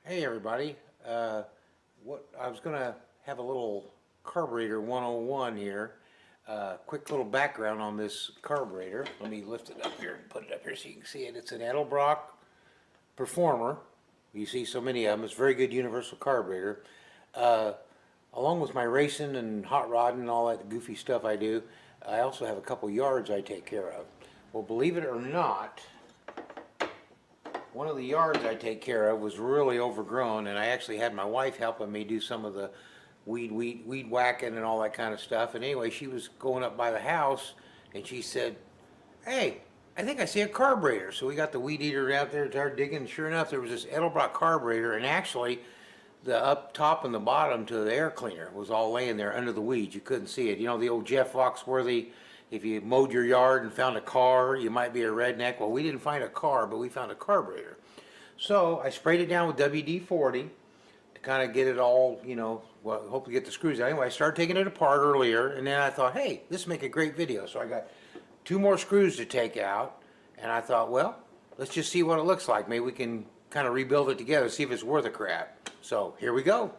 Hey everybody, what I was gonna have a little carburetor 101 here. Quick little background on this carburetor. Let me lift it up here and put it up here so you can see it. It's an Edelbrock Performer. You see so many of them. It's a very good universal carburetor. Along with my racing and hot rodding and all that goofy stuff I do, I also have a couple yards I take care of. Well, believe it or not, one of the yards I take care of was really overgrown, and I actually had my wife helping me do some of the weed whacking and all that kind of stuff. And anyway, she was going up by the house, and she said, "Hey, I think I see a carburetor." So we got the weed eater out there, started digging, and sure enough, there was this Edelbrock carburetor, and actually, the up top and the bottom to the air cleaner was all laying there under the weeds. You couldn't see it. You know the old Jeff Foxworthy, if you mowed your yard and found a car, you might be a redneck. Well, we didn't find a car, but we found a carburetor. So I sprayed it down with WD-40 to kind of get it all, well, hopefully get the screws out. Anyway, I started taking it apart earlier, and then I thought, hey, this will make a great video. So I got two more screws to take out, and I thought, well, let's just see what it looks like. Maybe we can kind of rebuild it together, see if it's worth a crap. So here we go.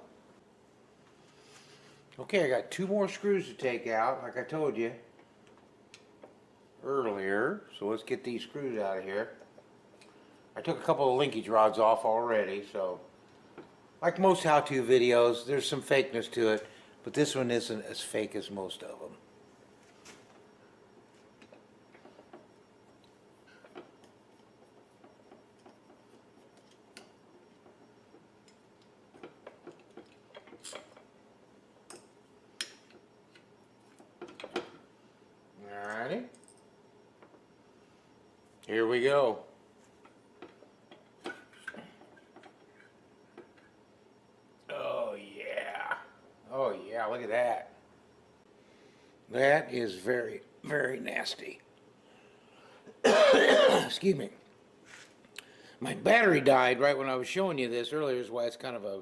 Okay, I got two more screws to take out, like I told you earlier. So let's get these screws out of here. I took a couple of linkage rods off already, so like most how-to videos, there's some fakeness to it, but this one isn't as fake as most of them. Alrighty. Here we go. Oh yeah. Oh yeah, look at that. That is very, very nasty. Excuse me. My battery died right when I was showing you this earlier, is why it's kind of a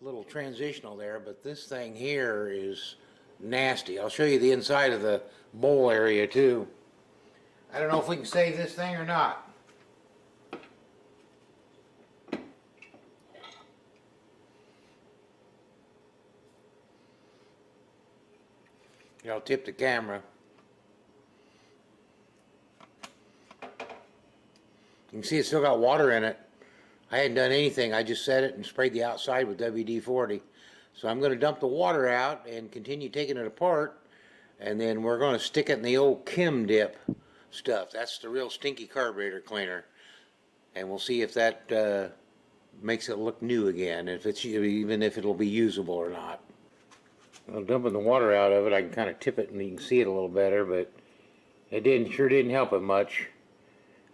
little transitional there, but this thing here is nasty. I'll show you the inside of the bowl area too. I don't know if we can save this thing or not. Here, I'll tip the camera. You can see it's still got water in it. I hadn't done anything. I just set it and sprayed the outside with WD-40. So I'm going to dump the water out and continue taking it apart, and then we're going to stick it in the old Chem Dip stuff. That's the real stinky carburetor cleaner, and we'll see if that makes it look new again, even if it'll be usable or not. Well, dumping the water out of it, I can kind of tip it and you can see it a little better, but it sure didn't help it much.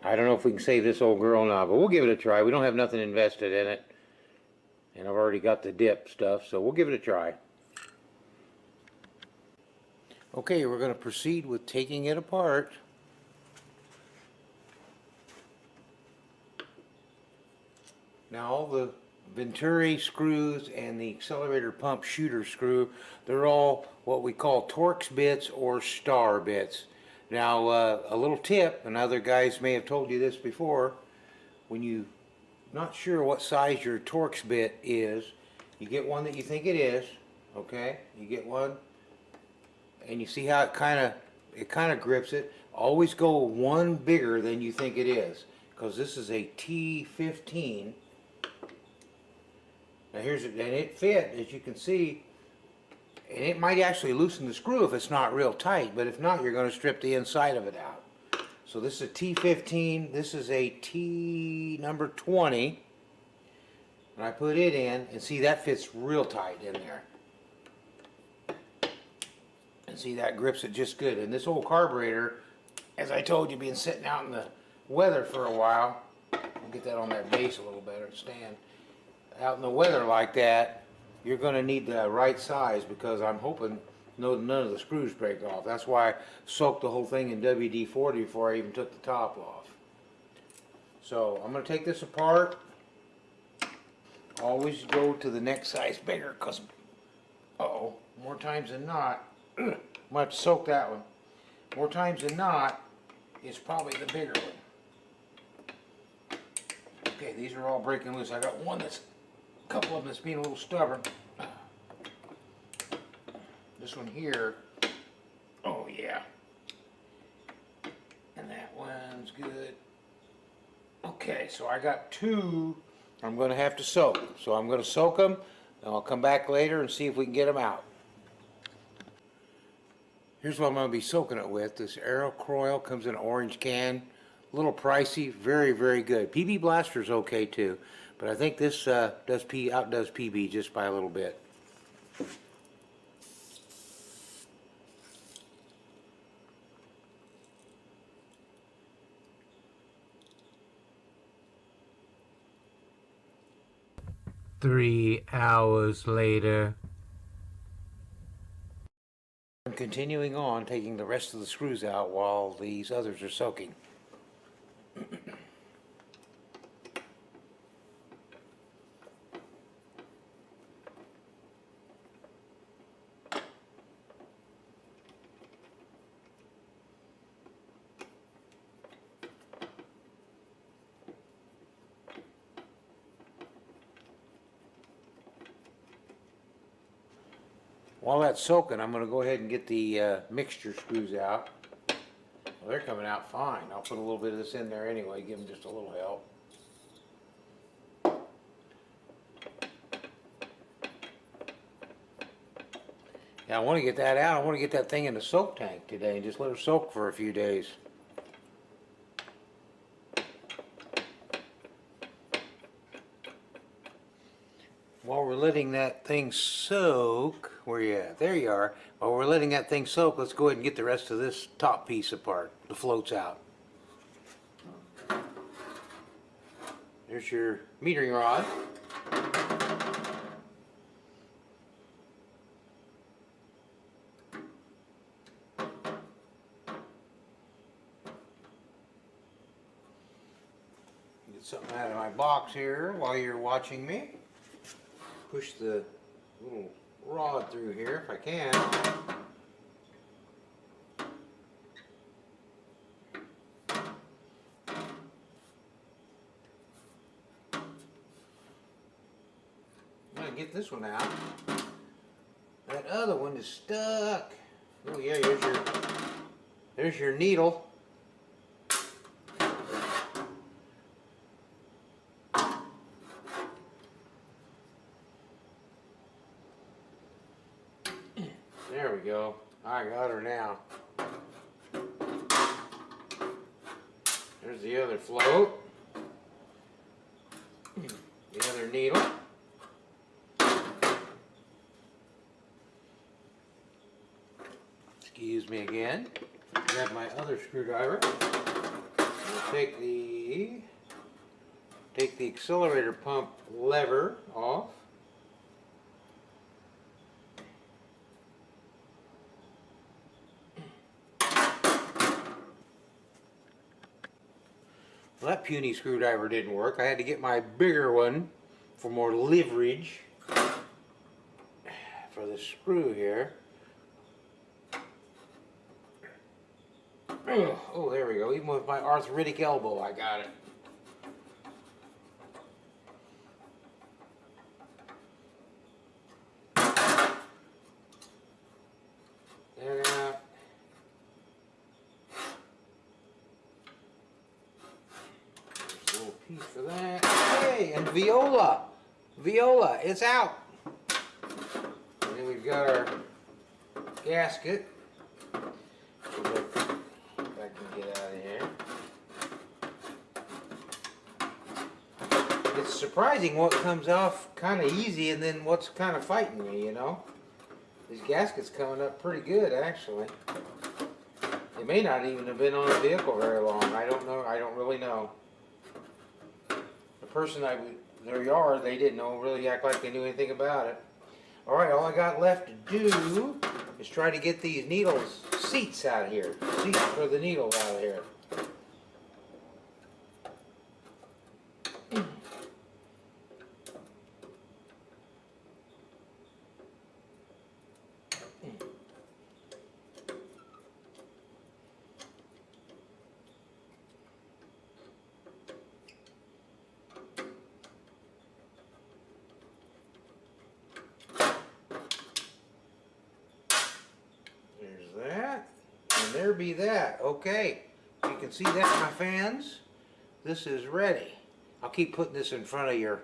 I don't know if we can save this old girl now, but we'll give it a try. We don't have nothing invested in it, and I've already got the dip stuff, so we'll give it a try. Okay, we're going to proceed with taking it apart. Now all the Venturi screws and the accelerator pump shooter screw, they're all what we call Torx bits or star bits. Now a little tip, and other guys may have told you this before, when you're not sure what size your Torx bit is, you get one that you think it is, okay? You get one and you see how it kind of grips it. Always go one bigger than you think it is, because this is a T15. Now here's it, and it fit, as you can see, and it might actually loosen the screw if it's not real tight, but if not, you're going to strip the inside of it out. So this is a T15, this is a T number 20, and I put it in, and see that fits real tight in there. And see, that grips it just good. And this old carburetor, as I told you, being sitting out in the weather for a while, we'll get that on that base a little better, stand. Out in the weather like that, you're going to need the right size, because I'm hoping none of the screws break off. That's why I soaked the whole thing in WD-40 before I even took the top off. So I'm going to take this apart. Always go to the next size bigger, because more times than not, I'm going to have to soak that one. More times than not, it's probably the bigger one. Okay, these are all breaking loose. I got one that's, a couple of them that's being a little stubborn. This one here, oh yeah. And that one's good. Okay, so I got two I'm going to have to soak. So I'm going to soak them, and I'll come back later and see if we can get them out. Here's what I'm going to be soaking it with. This Aerocroil comes in an orange can. A little pricey, very, very good. PB Blaster's okay too, but I think this outdoes PB just by a little bit. Three hours later. I'm continuing on, taking the rest of the screws out while these others are soaking. While that's soaking, I'm going to go ahead and get the mixture screws out. Well, they're coming out fine. I'll put a little bit of this in there anyway, give them just a little help. Yeah, I want to get that out. I want to get that thing in the soak tank today and just let her soak for a few days. While we're letting that thing soak, where you at? There you are. While we're letting that thing soak, let's go ahead and get the rest of this top piece apart, the floats out. There's your metering rod. Get something out of my box here while you're watching me. Push the little rod through here if I can. I'm gonna get this one out. That other one is stuck. Oh yeah, there's your needle. There we go. I got her now. There's the other float. The other needle. Excuse me again. Grab my other screwdriver. I'll take the accelerator pump lever off. Well, that puny screwdriver didn't work. I had to get my bigger one for more leverage for the screw here. Oh, there we go. Even with my arthritic elbow, I got it. There now. There's a little piece for that. Hey, and viola. Viola, it's out. And then we've got our gasket. Get out of here. It's surprising what comes off kind of easy and then what's kind of fighting me, you know. These gaskets coming up pretty good, actually. They may not even have been on the vehicle very long. I don't know. I don't really know. The person their yard, they didn't know, really act like they knew anything about it. All right, all I got left to do is try to get these seats out of here. Seats for the needles out of here. there be that. Okay, you can see that, my fans. This is ready. I'll keep putting this in front of your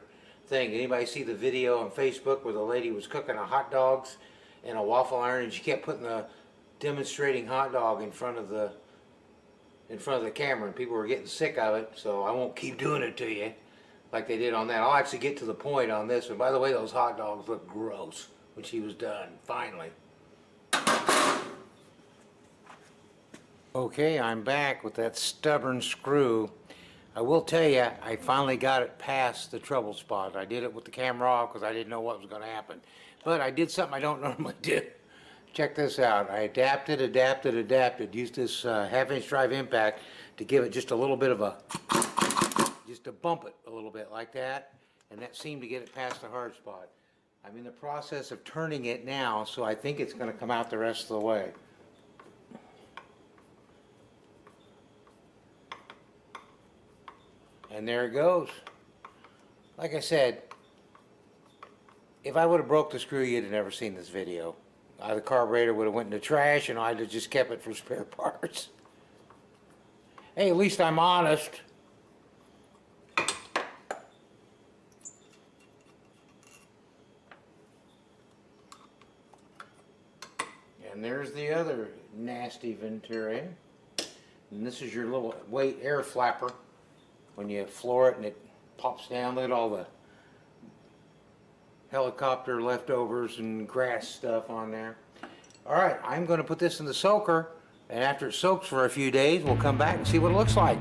thing. Anybody see the video on Facebook where the lady was cooking a hot dogs in a waffle iron, and she kept putting the demonstrating hot dog in front of the camera, and people were getting sick of it, so I won't keep doing it to you like they did on that. I'll actually get to the point on this one. By the way, those hot dogs look gross when she was done, finally. Okay, I'm back with that stubborn screw. I will tell you, I finally got it past the trouble spot. I did it with the camera off because I didn't know what was going to happen. But I did something I don't normally do. Check this out. I adapted. Used this half-inch drive impact to give it just a little bit of a, just to bump it a little bit like that. And that seemed to get it past the hard spot. I'm in the process of turning it now, so I think it's going to come out the rest of the way. And there it goes. Like I said, if I would have broke the screw, you'd have never seen this video. The carburetor would have went in the trash, and I'd have just kept it for spare parts. Hey, at least I'm honest. And there's the other nasty Venturi. And this is your little weight air flapper. When you floor it and it pops down, look at all the helicopter leftovers and grass stuff on there. Alright, I'm going to put this in the soaker, and after it soaks for a few days, we'll come back and see what it looks like.